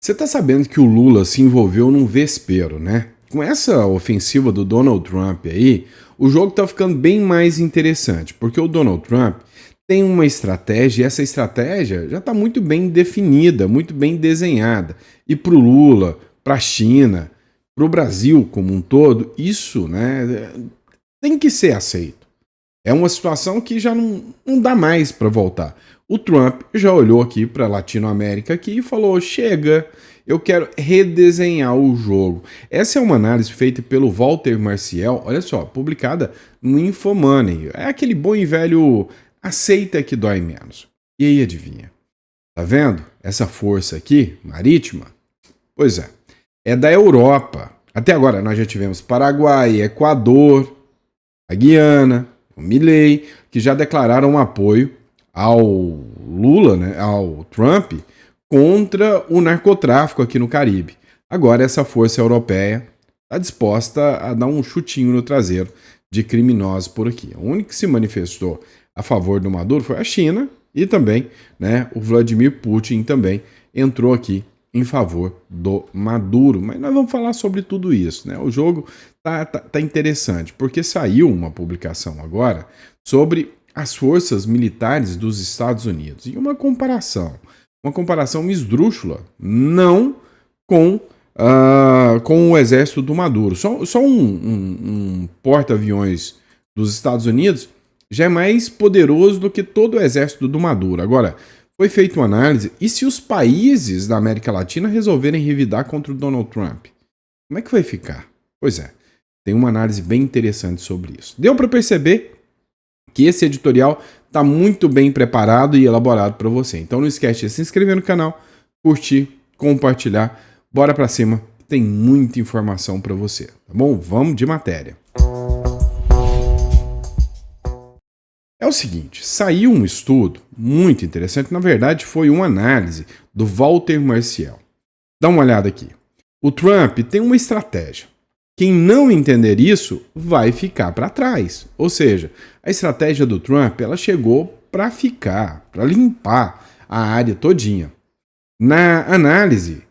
Você tá sabendo que o Lula se envolveu num vespeiro, né? Com essa ofensiva do Donald Trump aí, o jogo tá ficando bem mais interessante, porque o Donald Trump tem uma estratégia e essa estratégia já tá muito bem definida, muito bem desenhada. E pro Lula, pra China, pro Brasil como um todo, isso, né, tem que ser aceito. É uma situação que já não dá mais para voltar. O Trump já olhou aqui para a Latinoamérica aqui e falou: chega, eu quero redesenhar o jogo. Essa é uma análise feita pelo Walter Marcial, olha só, publicada no Infomoney. É aquele bom e velho aceita que dói menos. E aí, adivinha? Tá vendo? Essa força aqui, marítima? Pois é da Europa. Até agora nós já tivemos Paraguai, Equador, a Guiana, o Milei, que já declararam um apoio ao Lula, né, ao Trump, contra o narcotráfico aqui no Caribe. Agora essa força europeia está disposta a dar um chutinho no traseiro de criminosos por aqui. O único que se manifestou a favor do Maduro foi a China e também, né, o Vladimir Putin também entrou aqui em favor do Maduro. Mas nós vamos falar sobre tudo isso, né? O jogo tá interessante, porque saiu uma publicação agora sobre as forças militares dos Estados Unidos. E uma comparação esdrúxula, não com o exército do Maduro. Só um porta-aviões dos Estados Unidos já é mais poderoso do que todo o exército do Maduro. Agora, foi feita uma análise, e se os países da América Latina resolverem revidar contra o Donald Trump? Como é que vai ficar? Pois é, tem uma análise bem interessante sobre isso. Deu para perceber que esse editorial está muito bem preparado e elaborado para você. Então não esquece de se inscrever no canal, curtir, compartilhar. Bora para cima, tem muita informação para você, tá bom? Vamos de matéria. É o seguinte, saiu um estudo muito interessante, na verdade foi uma análise do Walter Marcial. Dá uma olhada aqui. O Trump tem uma estratégia. Quem não entender isso vai ficar para trás. Ou seja, a estratégia do Trump ela chegou para ficar, para limpar a área todinha. Na análise,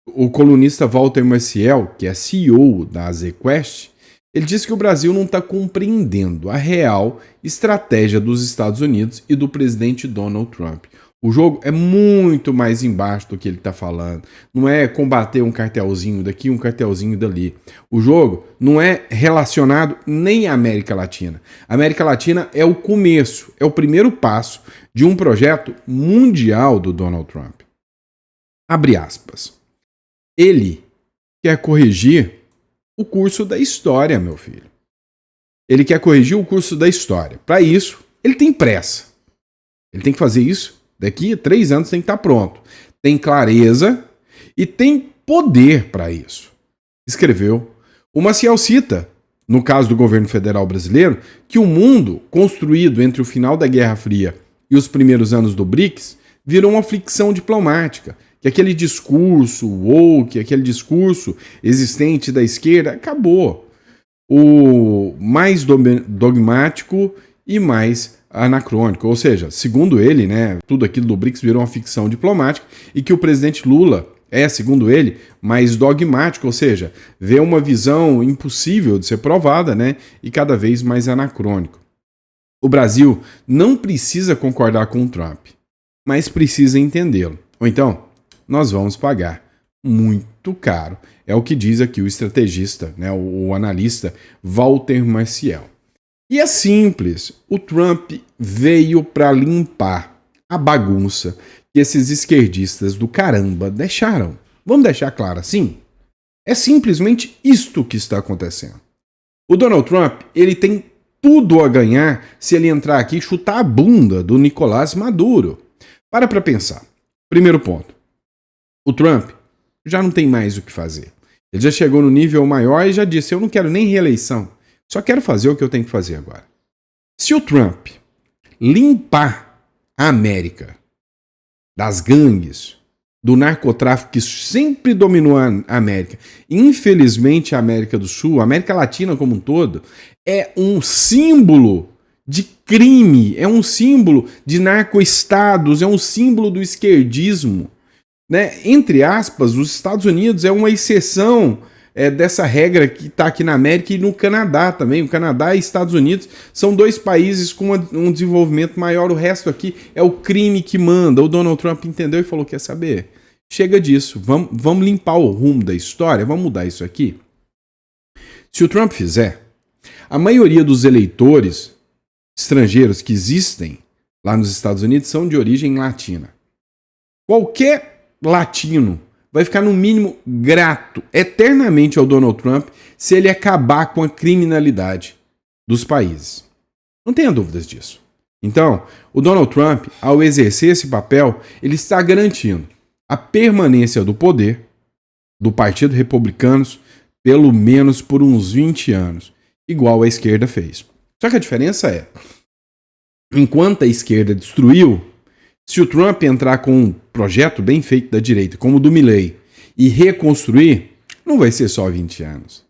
o colunista Walter Marcial, que é CEO da ZQuest, ele disse que o Brasil não está compreendendo a real estratégia dos Estados Unidos e do presidente Donald Trump. O jogo é muito mais embaixo do que ele está falando. Não é combater um cartelzinho daqui, um cartelzinho dali. O jogo não é relacionado nem à América Latina. A América Latina é o começo, é o primeiro passo de um projeto mundial do Donald Trump. Abre aspas. Ele quer corrigir o curso da história, meu filho. Ele quer corrigir o curso da história. Para isso, ele tem pressa. Ele tem que fazer isso. Daqui a 3 anos tem que estar pronto. Tem clareza e tem poder para isso. Escreveu. O Maciel cita, no caso do governo federal brasileiro, que o mundo construído entre o final da Guerra Fria e os primeiros anos do BRICS virou uma fricção diplomática. Que aquele discurso woke, aquele discurso existente da esquerda, acabou. O mais dogmático e mais anacrônico. Ou seja, segundo ele, né, tudo aquilo do BRICS virou uma ficção diplomática e que o presidente Lula é, segundo ele, mais dogmático, ou seja, vê uma visão impossível de ser provada, né, e cada vez mais anacrônico. O Brasil não precisa concordar com o Trump, mas precisa entendê-lo. Ou então, nós vamos pagar muito caro. É o que diz aqui o estrategista, né, o analista Walter Marcial. E é simples, o Trump veio para limpar a bagunça que esses esquerdistas do caramba deixaram. Vamos deixar claro assim? É simplesmente isto que está acontecendo. O Donald Trump, ele tem tudo a ganhar se ele entrar aqui e chutar a bunda do Nicolás Maduro. Para pensar. Primeiro ponto. O Trump já não tem mais o que fazer. Ele já chegou no nível maior e já disse, eu não quero nem reeleição, só quero fazer o que eu tenho que fazer agora. Se o Trump limpar a América das gangues, do narcotráfico que sempre dominou a América, infelizmente a América do Sul, a América Latina como um todo, é um símbolo de crime, é um símbolo de narcoestados, é um símbolo do esquerdismo. né? Entre aspas, os Estados Unidos é uma exceção dessa regra que está aqui na América e no Canadá também. O Canadá e Estados Unidos são dois países com um desenvolvimento maior. O resto aqui é o crime que manda. O Donald Trump entendeu e falou: quer saber? Chega disso. Vamos limpar o rumo da história. Vamos mudar isso aqui. Se o Trump fizer, a maioria dos eleitores estrangeiros que existem lá nos Estados Unidos são de origem latina. Qualquer latino vai ficar, no mínimo, grato eternamente ao Donald Trump se ele acabar com a criminalidade dos países. Não tenha dúvidas disso. Então, o Donald Trump, ao exercer esse papel, ele está garantindo a permanência do poder do Partido Republicano pelo menos por uns 20 anos, igual a esquerda fez. Só que a diferença é, enquanto a esquerda destruiu, se o Trump entrar com um projeto bem feito da direita, como o do Milley, e reconstruir, não vai ser só 20 anos.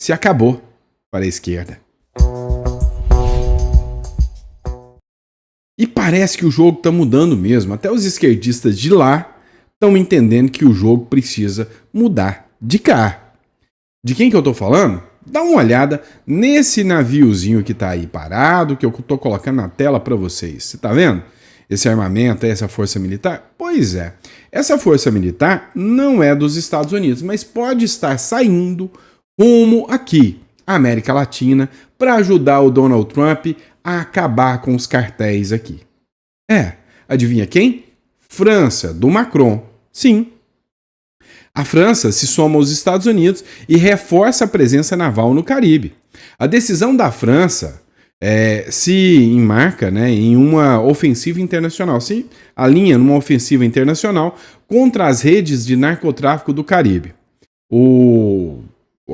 Se acabou para a esquerda. E parece que o jogo está mudando mesmo. Até os esquerdistas de lá estão entendendo que o jogo precisa mudar de cá. De quem que eu estou falando? Dá uma olhada nesse naviozinho que está aí parado, que eu estou colocando na tela para vocês. Você está vendo? Esse armamento, essa força militar? Pois é. Essa força militar não é dos Estados Unidos, mas pode estar saindo rumo aqui, à América Latina, para ajudar o Donald Trump a acabar com os cartéis aqui. Adivinha quem? França, do Macron. Sim. A França se soma aos Estados Unidos e reforça a presença naval no Caribe. A decisão da França se enmarca, né, em uma ofensiva internacional, se alinha numa ofensiva internacional contra as redes de narcotráfico do Caribe. O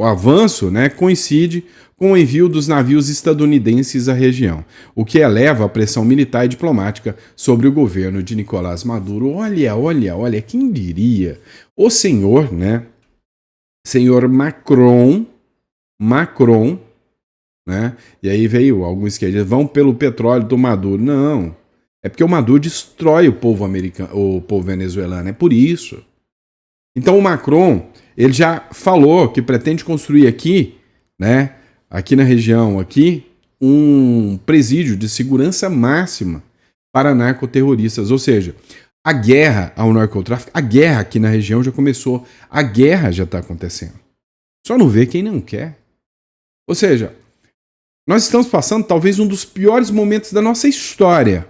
avanço, né, coincide com o envio dos navios estadunidenses à região, o que eleva a pressão militar e diplomática sobre o governo de Nicolás Maduro. Olha, quem diria? O senhor, né, senhor Macron, né, e aí veio alguns esquerdistas, vão pelo petróleo do Maduro. Não, é porque o Maduro destrói o povo americano, o povo venezuelano, é por isso. Então o Macron, ele já falou que pretende construir aqui, né, aqui na região, aqui, um presídio de segurança máxima para narcoterroristas. Ou seja, a guerra ao narcotráfico, a guerra aqui na região já começou, a guerra já está acontecendo. Só não vê quem não quer. Ou seja, nós estamos passando talvez um dos piores momentos da nossa história.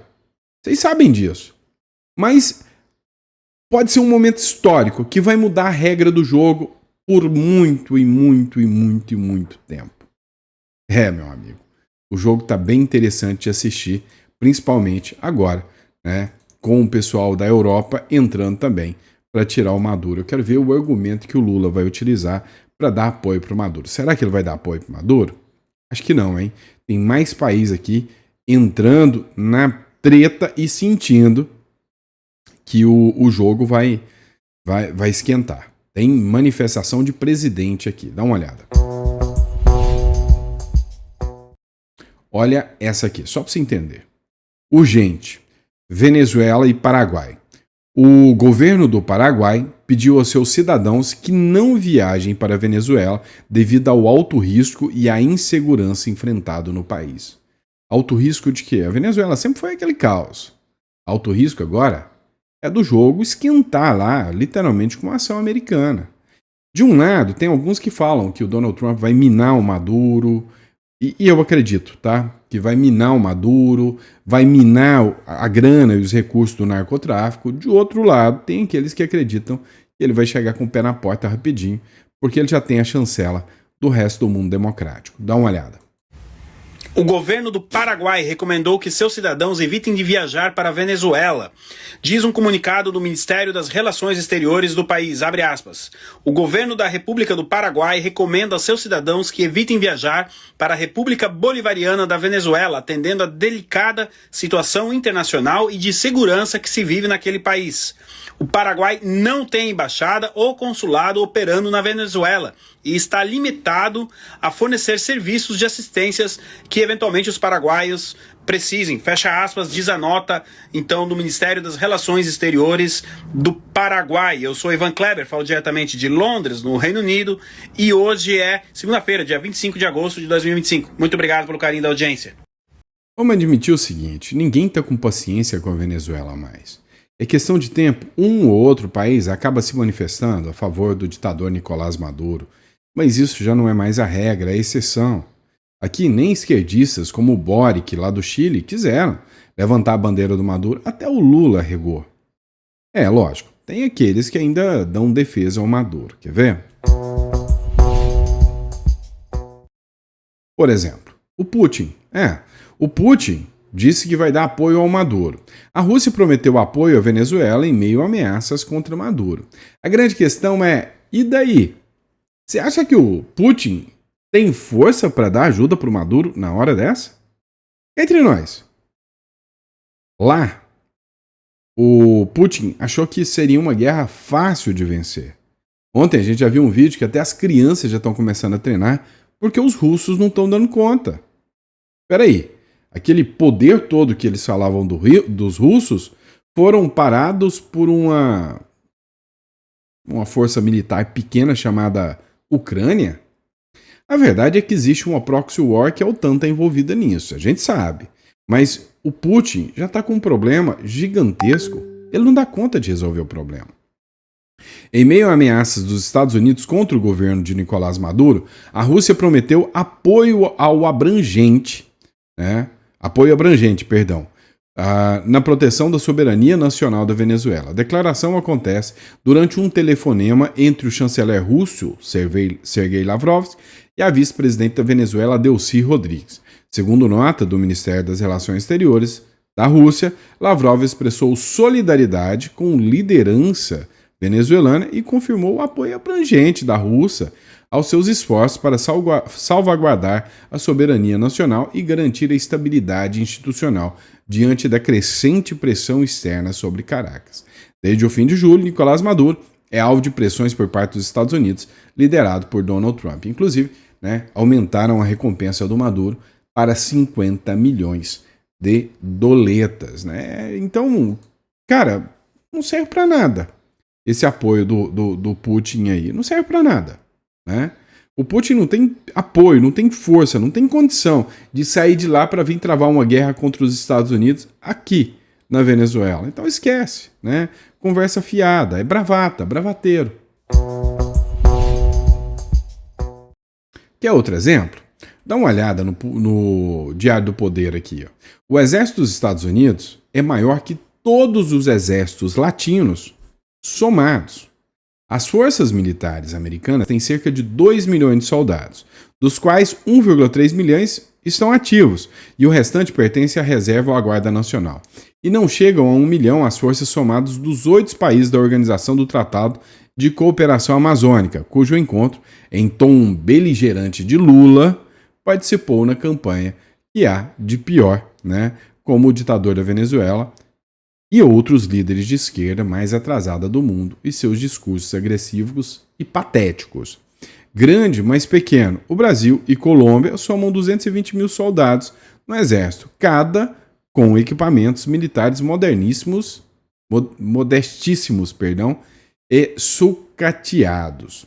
Vocês sabem disso. Mas pode ser um momento histórico que vai mudar a regra do jogo por muito tempo. Meu amigo, o jogo está bem interessante de assistir, principalmente agora, né, com o pessoal da Europa entrando também para tirar o Maduro. Eu quero ver o argumento que o Lula vai utilizar para dar apoio para o Maduro. Será que ele vai dar apoio para o Maduro? Acho que não, hein? Tem mais países aqui entrando na treta e sentindo que o jogo vai esquentar. Tem manifestação de presidente aqui. Dá uma olhada. Olha essa aqui, só para você entender. Urgente. Venezuela e Paraguai. O governo do Paraguai pediu aos seus cidadãos que não viajem para a Venezuela devido ao alto risco e à insegurança enfrentado no país. Alto risco de quê? A Venezuela sempre foi aquele caos. Alto risco agora é do jogo esquentar lá, literalmente, com a ação americana. De um lado, tem alguns que falam que o Donald Trump vai minar o Maduro, e eu acredito, tá? Que vai minar o Maduro, vai minar a grana e os recursos do narcotráfico. De outro lado, tem aqueles que acreditam que ele vai chegar com o pé na porta rapidinho, porque ele já tem a chancela do resto do mundo democrático. Dá uma olhada. O governo do Paraguai recomendou que seus cidadãos evitem de viajar para a Venezuela. Diz um comunicado do Ministério das Relações Exteriores do país, abre aspas. O governo da República do Paraguai recomenda aos seus cidadãos que evitem viajar para a República Bolivariana da Venezuela, atendendo à delicada situação internacional e de segurança que se vive naquele país. O Paraguai não tem embaixada ou consulado operando na Venezuela e está limitado a fornecer serviços de assistências que se eventualmente os paraguaios precisem, fecha aspas, diz a nota, então, do Ministério das Relações Exteriores do Paraguai. Eu sou Ivan Kleber, falo diretamente de Londres, no Reino Unido, e hoje é segunda-feira, dia 25 de agosto de 2025. Muito obrigado pelo carinho da audiência. Vamos admitir o seguinte, ninguém está com paciência com a Venezuela mais. É questão de tempo, um ou outro país acaba se manifestando a favor do ditador Nicolás Maduro, mas isso já não é mais a regra, é a exceção. Aqui nem esquerdistas como o Boric, lá do Chile, quiseram levantar a bandeira do Maduro, até o Lula regou. É, lógico, tem aqueles que ainda dão defesa ao Maduro, quer ver? Por exemplo, o Putin. O Putin disse que vai dar apoio ao Maduro. A Rússia prometeu apoio à Venezuela em meio a ameaças contra Maduro. A grande questão é, e daí? Você acha que o Putin tem força para dar ajuda para o Maduro na hora dessa? Entre nós. Lá, o Putin achou que seria uma guerra fácil de vencer. Ontem a gente já viu um vídeo que até as crianças já estão começando a treinar porque os russos não estão dando conta. Peraí, aquele poder todo que eles falavam dos russos foram parados por uma força militar pequena chamada Ucrânia? A verdade é que existe uma proxy war que a OTAN está envolvida nisso, a gente sabe. Mas o Putin já está com um problema gigantesco. Ele não dá conta de resolver o problema. Em meio a ameaças dos Estados Unidos contra o governo de Nicolás Maduro, a Rússia prometeu apoio abrangente, na proteção da soberania nacional da Venezuela. A declaração acontece durante um telefonema entre o chanceler russo, Sergei Lavrov, e a vice-presidente da Venezuela, Delcy Rodrigues. Segundo nota do Ministério das Relações Exteriores da Rússia, Lavrov expressou solidariedade com liderança venezuelana e confirmou o apoio abrangente da Rússia aos seus esforços para salvaguardar a soberania nacional e garantir a estabilidade institucional diante da crescente pressão externa sobre Caracas. Desde o fim de julho, Nicolás Maduro é alvo de pressões por parte dos Estados Unidos, liderado por Donald Trump. Inclusive, aumentaram a recompensa do Maduro para 50 milhões de doletas. Então, cara, não serve para nada. Esse apoio do Putin aí não serve para nada. O Putin não tem apoio, não tem força, não tem condição de sair de lá para vir travar uma guerra contra os Estados Unidos aqui na Venezuela. Então esquece, Conversa fiada, é bravata, bravateiro. Quer outro exemplo? Dá uma olhada no Diário do Poder aqui. O exército dos Estados Unidos é maior que todos os exércitos latinos somados. As forças militares americanas têm cerca de 2 milhões de soldados, dos quais 1,3 milhões estão ativos, e o restante pertence à reserva ou à Guarda Nacional. E não chegam a 1 milhão as forças somadas dos 8 países da Organização do Tratado de Cooperação Amazônica, cujo encontro, em tom beligerante de Lula, participou na campanha que há de pior, como o ditador da Venezuela, e outros líderes de esquerda mais atrasada do mundo e seus discursos agressivos e patéticos. Grande, mas pequeno, o Brasil e Colômbia somam 220 mil soldados no exército, cada com equipamentos militares modestíssimos, e sucateados.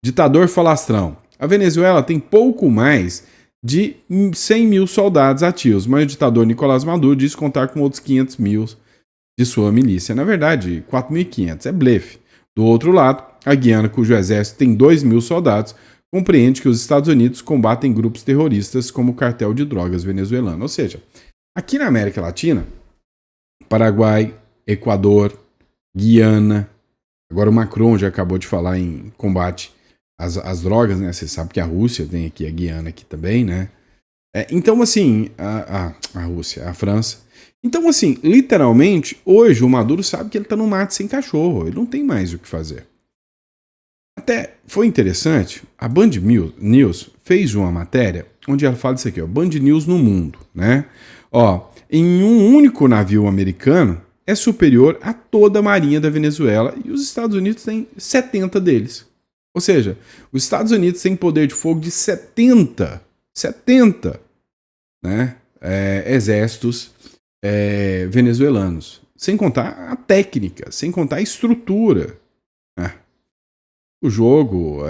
Ditador falastrão. A Venezuela tem pouco mais de 100 mil soldados ativos, mas o ditador Nicolás Maduro diz contar com outros 500 mil de sua milícia. Na verdade, 4.500, é blefe. Do outro lado, a Guiana, cujo exército tem 2 mil soldados, compreende que os Estados Unidos combatem grupos terroristas como o cartel de drogas venezuelano. Ou seja, aqui na América Latina, Paraguai, Equador, Guiana, agora o Macron já acabou de falar em combate às drogas, Você sabe que a Rússia tem aqui, a Guiana aqui também, Então, assim, a Rússia, a França. Então, assim, literalmente, hoje o Maduro sabe que ele está no mato sem cachorro. Ele não tem mais o que fazer. Até foi interessante, a Band News fez uma matéria onde ela fala isso aqui, Band News no mundo, em um único navio americano é superior a toda a marinha da Venezuela e os Estados Unidos têm 70 deles. Ou seja, os Estados Unidos têm poder de fogo de 70. né, exércitos venezuelanos. Sem contar a técnica, sem contar a estrutura. Né? O jogo,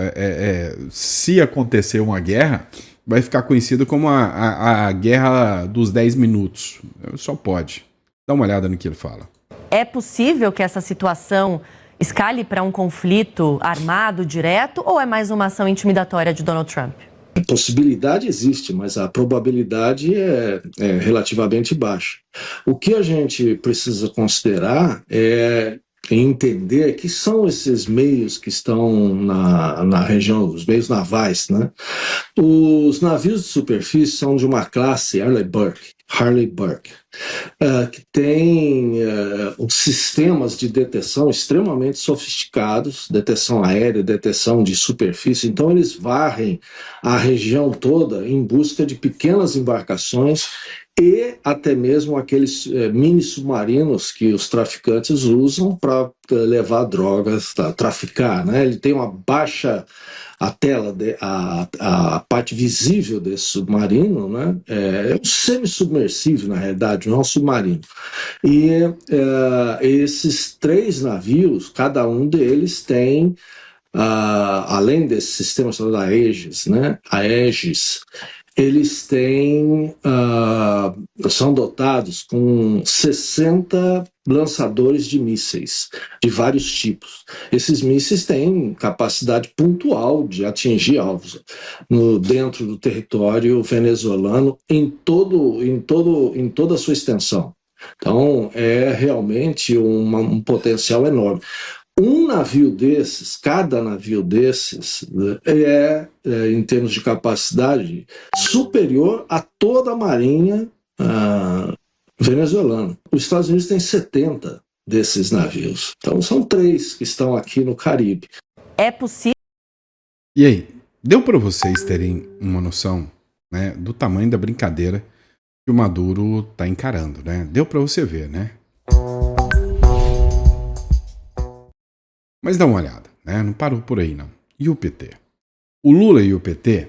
se acontecer uma guerra, vai ficar conhecido como a guerra dos 10 minutos. Só pode. Dá uma olhada no que ele fala. É possível que essa situação escale para um conflito armado direto ou é mais uma ação intimidatória de Donald Trump? A possibilidade existe, mas a probabilidade é relativamente baixa. O que a gente precisa considerar é entender que são esses meios que estão na região, os meios navais, né? Os navios de superfície são de uma classe Harley Burke, que tem sistemas de detecção extremamente sofisticados, detecção aérea, detecção de superfície. Então eles varrem a região toda em busca de pequenas embarcações e até mesmo aqueles mini submarinos que os traficantes usam para levar drogas, traficar, né? Ele tem uma baixa a parte visível desse submarino, né? É um semi-submersível, na realidade, não é um submarino. E esses 3 navios, cada um deles tem, além desse sistema chamado Aegis, né? Aegis, eles são dotados com 60 lançadores de mísseis de vários tipos. Esses mísseis têm capacidade pontual de atingir alvos dentro do território venezuelano em toda a sua extensão. Então, é realmente um potencial enorme. Um navio desses, cada navio desses, em termos de capacidade, superior a toda a marinha venezuelana. Os Estados Unidos têm 70 desses navios. Então, são 3 que estão aqui no Caribe. É possível... E aí, deu para vocês terem uma noção, né, do tamanho da brincadeira que o Maduro está encarando, né? Deu para você ver, né? Mas dá uma olhada, né? Não parou por aí, não. E o PT? O Lula e o PT,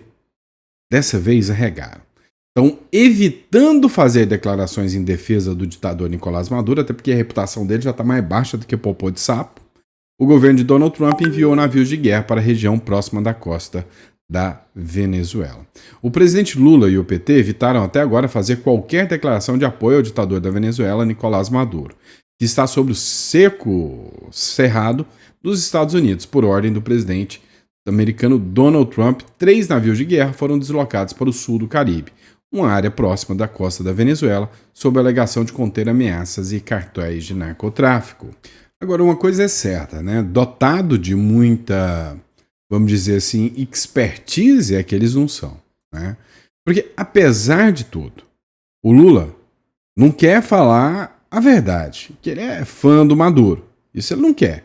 dessa vez, arregaram. Estão evitando fazer declarações em defesa do ditador Nicolás Maduro, até porque a reputação dele já está mais baixa do que popô de sapo. O governo de Donald Trump enviou navios de guerra para a região próxima da costa da Venezuela. O presidente Lula e o PT evitaram até agora fazer qualquer declaração de apoio ao ditador da Venezuela, Nicolás Maduro, que está sob o cerrado dos Estados Unidos, por ordem do presidente americano Donald Trump. 3 navios de guerra foram deslocados para o sul do Caribe, uma área próxima da costa da Venezuela, sob a alegação de conter ameaças e cartéis de narcotráfico. Agora, uma coisa é certa, né? Dotado de muita, vamos dizer assim, expertise é que eles não são, né? Porque, apesar de tudo, o Lula não quer falar a verdade, que ele é fã do Maduro. Isso ele não quer.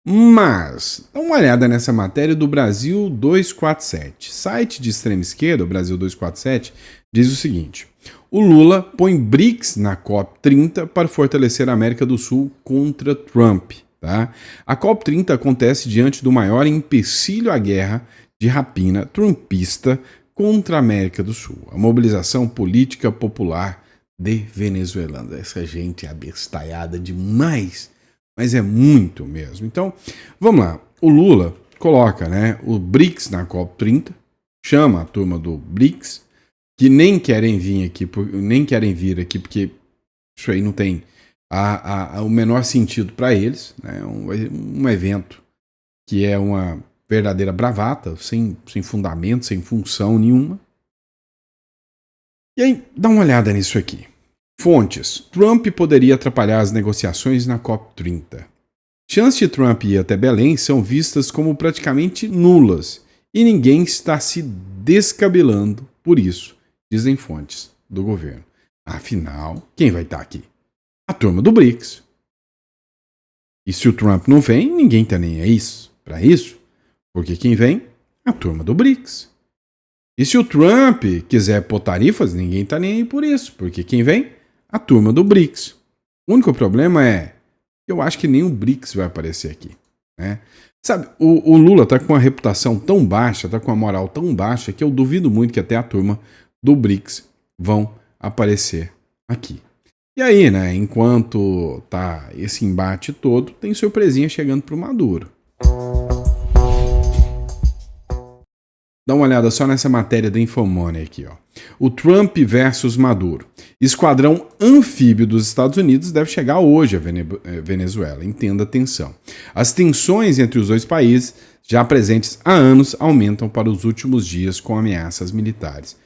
Mas, dá uma olhada nessa matéria do Brasil 247. Site de extrema esquerda, o Brasil 247, diz o seguinte: o Lula põe BRICS na COP30 para fortalecer a América do Sul contra Trump. Tá? A COP30 acontece diante do maior empecilho à guerra de rapina trumpista contra a América do Sul, a mobilização política popular de venezuelanos. Essa gente é abestalhada demais, mas é muito mesmo. Então, vamos lá. O Lula coloca, né, o BRICS na COP30, chama a turma do BRICS, que nem querem vir aqui porque isso aí não tem o menor sentido para eles, né? Um evento que é uma verdadeira bravata, sem fundamento, sem função nenhuma. E aí, dá uma olhada nisso aqui. Fontes: Trump poderia atrapalhar as negociações na COP30. Chances de Trump ir até Belém são vistas como praticamente nulas e ninguém está se descabelando por isso, dizem fontes do governo. Afinal, quem vai estar aqui? A turma do BRICS. E se o Trump não vem, ninguém está nem aí para isso, porque quem vem? A turma do BRICS. E se o Trump quiser pôr tarifas, ninguém está nem aí por isso, porque quem vem? A turma do BRICS. O único problema é que eu acho que nem o BRICS vai aparecer aqui, né? Sabe, o Lula está com uma reputação tão baixa, está com uma moral tão baixa, que eu duvido muito que até a turma do BRICS vão aparecer aqui. E aí, né, enquanto tá esse embate todo, tem surpresinha chegando pro Maduro. Dá uma olhada só nessa matéria da Infomoney aqui, ó. O Trump versus Maduro. Esquadrão anfíbio dos Estados Unidos deve chegar hoje a Venezuela. Entenda a tensão. As tensões entre os dois países, já presentes há anos, aumentam para os últimos dias com ameaças militares.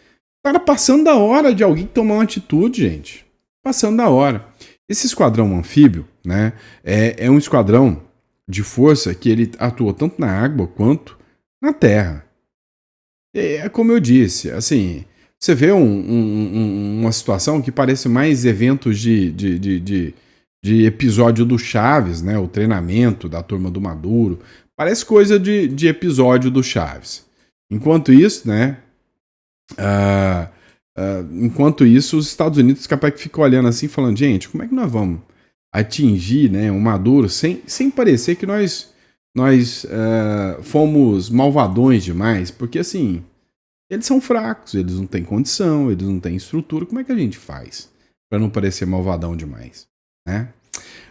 Tá passando da hora de alguém tomar uma atitude, gente. Passando da hora. Esse esquadrão anfíbio, né, é um esquadrão de força que ele atua tanto na água quanto na terra. É como eu disse, assim, você vê uma situação que parece mais eventos de episódio do Chaves, né? O treinamento da turma do Maduro. Parece coisa de episódio do Chaves. Enquanto isso, né? Enquanto isso, os Estados Unidos capaz que ficam olhando assim, falando, gente, como é que nós vamos atingir, né, o Maduro sem parecer que nós fomos malvadões demais, porque assim, eles são fracos, eles não têm condição, eles não têm estrutura, como é que a gente faz para não parecer malvadão demais, né?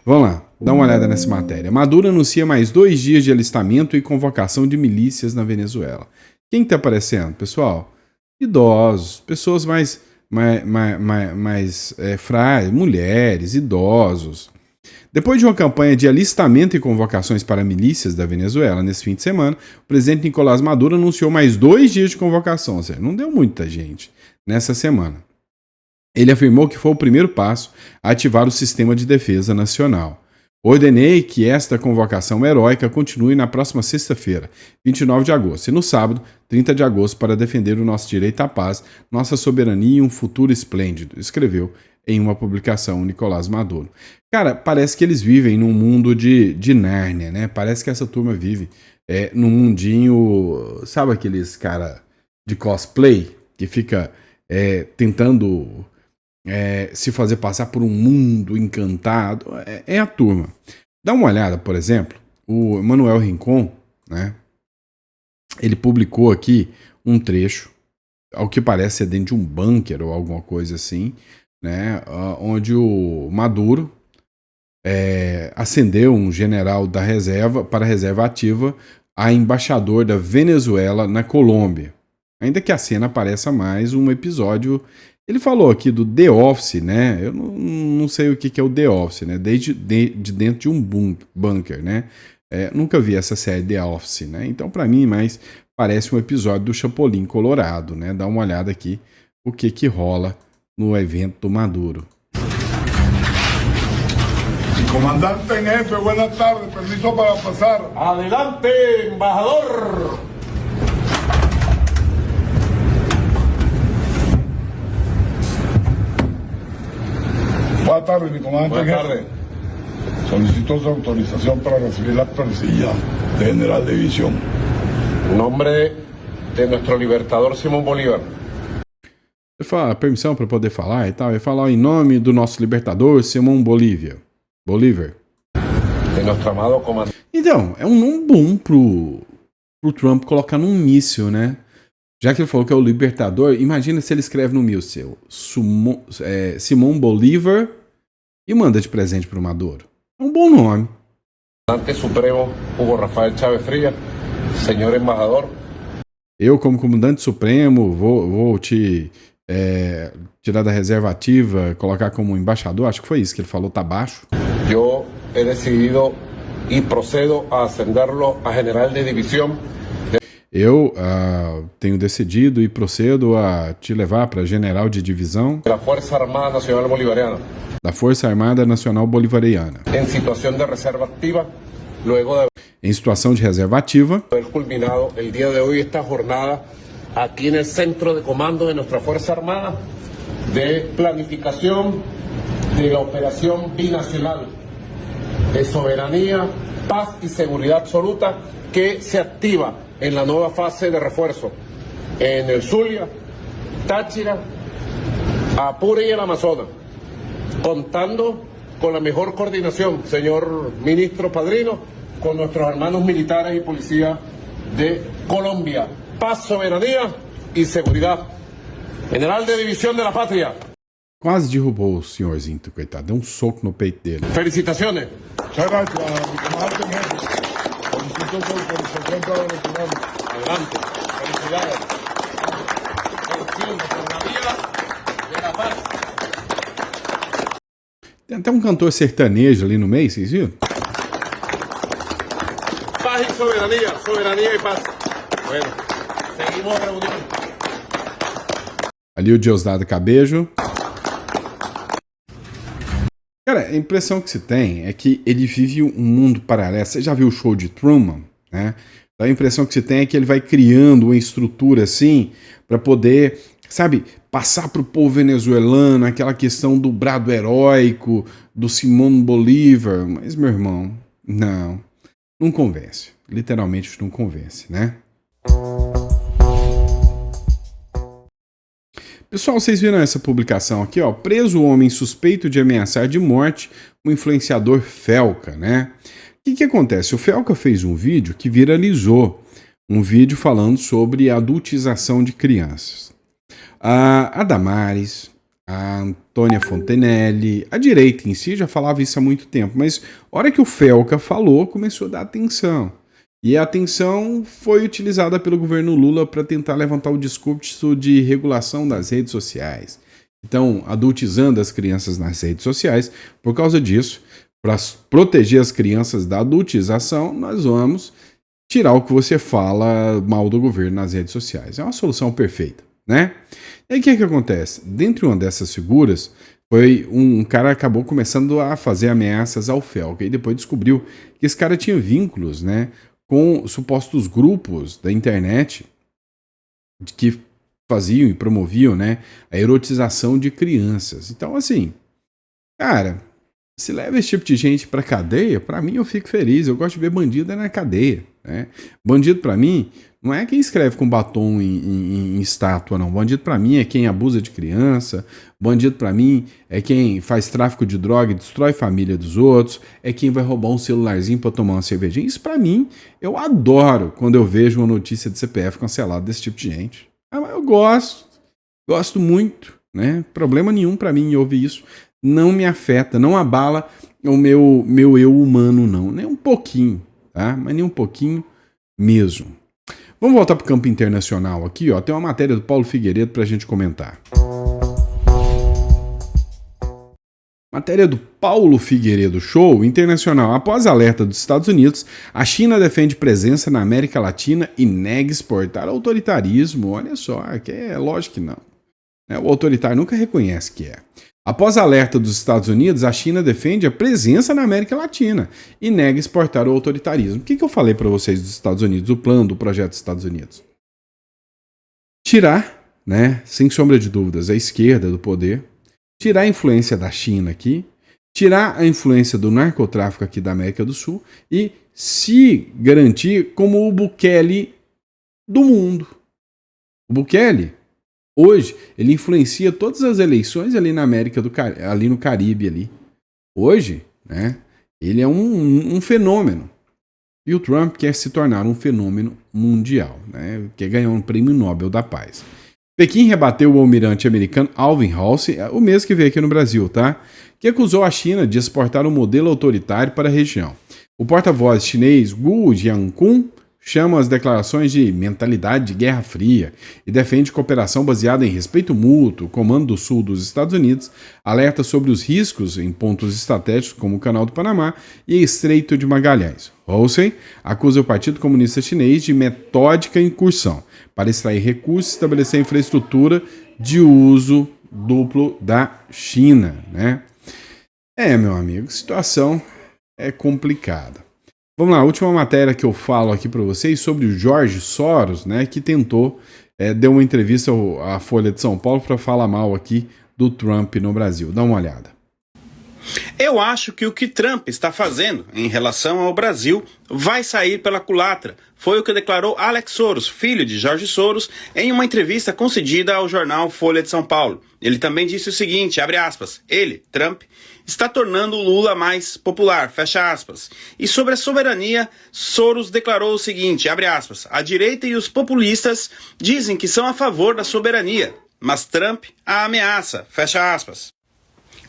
Vamos lá, dá uma olhada nessa matéria. Maduro anuncia mais 2 dias de alistamento e convocação de milícias na Venezuela. Quem está aparecendo, pessoal? Idosos, pessoas mais frágeis, mulheres, idosos. Depois de uma campanha de alistamento e convocações para milícias da Venezuela nesse fim de semana, o presidente Nicolás Maduro anunciou mais 2 dias de convocação, ou seja, não deu muita gente nessa semana. Ele afirmou que foi o primeiro passo a ativar o sistema de defesa nacional. Ordenei que esta convocação heróica continue na próxima sexta-feira, 29 de agosto, e no sábado, 30 de agosto, para defender o nosso direito à paz, nossa soberania e um futuro esplêndido, escreveu em uma publicação Nicolás Maduro. Cara, parece que eles vivem num mundo de Nárnia, né? Parece que essa turma vive num mundinho, sabe aqueles cara de cosplay que fica tentando se fazer passar por um mundo encantado? É a turma. Dá uma olhada, por exemplo, o Emmanuel Rincon, né? Ele publicou aqui um trecho, ao que parece ser dentro de um bunker ou alguma coisa assim, né, onde o Maduro acendeu um general da reserva para a reserva ativa a embaixador da Venezuela na Colômbia. Ainda que a cena pareça mais um episódio. Ele falou aqui do The Office, né? Eu não sei o que é o The Office, né? Desde de dentro de um bunker, né? Nunca vi essa série The Office, né? Então, para mim, mais parece um episódio do Chapolin Colorado, né? Dá uma olhada aqui o que rola no evento do Maduro. Comandante en jefe, buenas tardes, permiso para pasar. Adelante, embajador. Buenas tardes, mi comandante en Buenas jefe. tardes. Solicito su autorización para recibir la presilla de general de división. En nombre de nuestro libertador Simón Bolívar. Ele fala permissão para poder falar e tal. Ele fala em nome do nosso libertador Simón Bolívar. De nuestro amado comandante. Então, é um nome bom pro Trump colocar num míssil, né? Já que ele falou que é o libertador, imagina se ele escreve no míssil Simón Bolívar e manda de presente pro Maduro. É um bom nome. Comandante Supremo Hugo Rafael Chávez Frías, senhor embajador. Eu, como comandante supremo, vou te tirar da reserva ativa, colocar como embaixador. Acho que foi isso que ele falou, tá baixo. Yo he decidido y procedo a ascenderlo a general de división. Eu tenho decidido e procedo a te levar para general de divisão De la Fuerza Armada Nacional Bolivariana. da Força Armada Nacional Bolivariana, En situación de reserva activa, luego de em situação de reserva ativa, haber culminado el día de hoy esta jornada aquí en el centro de comando de nuestra Fuerza Armada de planificación de la operación binacional de soberanía, paz y seguridad absoluta que se activa en la nueva fase de refuerzo en el Zulia, Táchira, Apure y el Amazonas, contando con la mejor coordinación, señor ministro Padrino, con nuestros hermanos militares y policías de Colombia. Paz, soberanía y seguridad General de División de la Patria. Quase derrubou o senhorzinho, coitado. Deu um soco no peito dele. Felicitaciones. Muchas gracias, mi comandante en jefe. Felicito por autorización para retirarme. Adelante. Felicidades. Por la vía de la paz. Tem até um cantor sertanejo ali no meio, vocês viram? Paz y soberanía, soberanía y paz. Bueno, seguimos reuniendo. Ali o Diosdado Cabejo. Cara, a impressão que se tem é que ele vive um mundo paralelo. Você já viu o show de Truman, né? A impressão que se tem é que ele vai criando uma estrutura assim para poder, sabe, passar para o povo venezuelano aquela questão do brado heróico, do Simón Bolívar. Mas, meu irmão, não convence. Literalmente não convence, né? Pessoal, vocês viram essa publicação aqui, ó? Preso o homem suspeito de ameaçar de morte o influenciador Felca, né? O que acontece? O Felca fez um vídeo que viralizou. Um vídeo falando sobre a adultização de crianças. A Damares, a Antônia Fontenelle, a direita em si já falava isso há muito tempo, mas a hora que o Felca falou, começou a dar atenção. E a atenção foi utilizada pelo governo Lula para tentar levantar o discurso de regulação das redes sociais. Então, adultizando as crianças nas redes sociais. Por causa disso, para proteger as crianças da adultização, nós vamos tirar o que você fala mal do governo nas redes sociais. É uma solução perfeita, né? E aí o que acontece? Dentre uma dessas figuras, foi um cara que acabou começando a fazer ameaças ao Felca. E depois descobriu que esse cara tinha vínculos, né, com supostos grupos da internet que faziam e promoviam, né, a erotização de crianças. Então, assim, cara, se leva esse tipo de gente pra cadeia, pra mim eu fico feliz. Eu gosto de ver bandido na cadeia, né? Bandido pra mim não é quem escreve com batom em estátua, não. Bandido pra mim é quem abusa de criança. Bandido pra mim é quem faz tráfico de droga e destrói a família dos outros. É quem vai roubar um celularzinho pra tomar uma cervejinha. Isso pra mim, eu adoro quando eu vejo uma notícia de CPF cancelada desse tipo de gente. Eu gosto muito, né? Problema nenhum pra mim em ouvir isso. Não me afeta, não abala o meu eu humano, não. Nem um pouquinho, tá? Mas nem um pouquinho mesmo. Vamos voltar para o campo internacional aqui, ó. Tem uma matéria do Paulo Figueiredo para a gente comentar. Matéria do Paulo Figueiredo, show internacional. Após alerta dos Estados Unidos, a China defende presença na América Latina e nega exportar autoritarismo. Olha só, é lógico que não. O autoritário nunca reconhece que é. Após alerta dos Estados Unidos, a China defende a presença na América Latina e nega exportar o autoritarismo. O que eu falei para vocês dos Estados Unidos, o plano do projeto dos Estados Unidos? Tirar, né, sem sombra de dúvidas, a esquerda do poder, tirar a influência da China aqui, tirar a influência do narcotráfico aqui da América do Sul e se garantir como o Bukele do mundo. O Bukele, hoje, ele influencia todas as eleições ali na América ali no Caribe ali. Hoje, né, ele é um fenômeno. E o Trump quer se tornar um fenômeno mundial, né, quer ganhar um prêmio Nobel da Paz. Pequim rebateu o almirante americano Alvin Halsey, o mesmo que veio aqui no Brasil, tá? Que acusou a China de exportar um modelo autoritário para a região. O porta-voz chinês Gu Jiankun chama as declarações de mentalidade de Guerra Fria e defende cooperação baseada em respeito mútuo. O Comando do Sul dos Estados Unidos alerta sobre os riscos em pontos estratégicos como o Canal do Panamá e Estreito de Magalhães. Halsey acusa o Partido Comunista Chinês de metódica incursão para extrair recursos e estabelecer infraestrutura de uso duplo da China, né? Meu amigo, a situação é complicada. Vamos lá, a última matéria que eu falo aqui para vocês sobre o Jorge Soros, né, que tentou, deu uma entrevista à Folha de São Paulo para falar mal aqui do Trump no Brasil. Dá uma olhada. Eu acho que o que Trump está fazendo em relação ao Brasil vai sair pela culatra. Foi o que declarou Alex Soros, filho de Jorge Soros, em uma entrevista concedida ao jornal Folha de São Paulo. Ele também disse o seguinte, abre aspas, ele, Trump, está tornando o Lula mais popular, fecha aspas. E sobre a soberania, Soros declarou o seguinte, abre aspas, a direita e os populistas dizem que são a favor da soberania, mas Trump a ameaça, fecha aspas.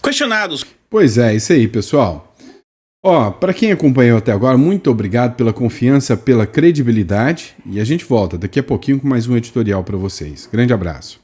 Questionados. Pois é, isso aí, pessoal. Ó, para quem acompanhou até agora, muito obrigado pela confiança, pela credibilidade, e a gente volta daqui a pouquinho com mais um editorial para vocês. Grande abraço.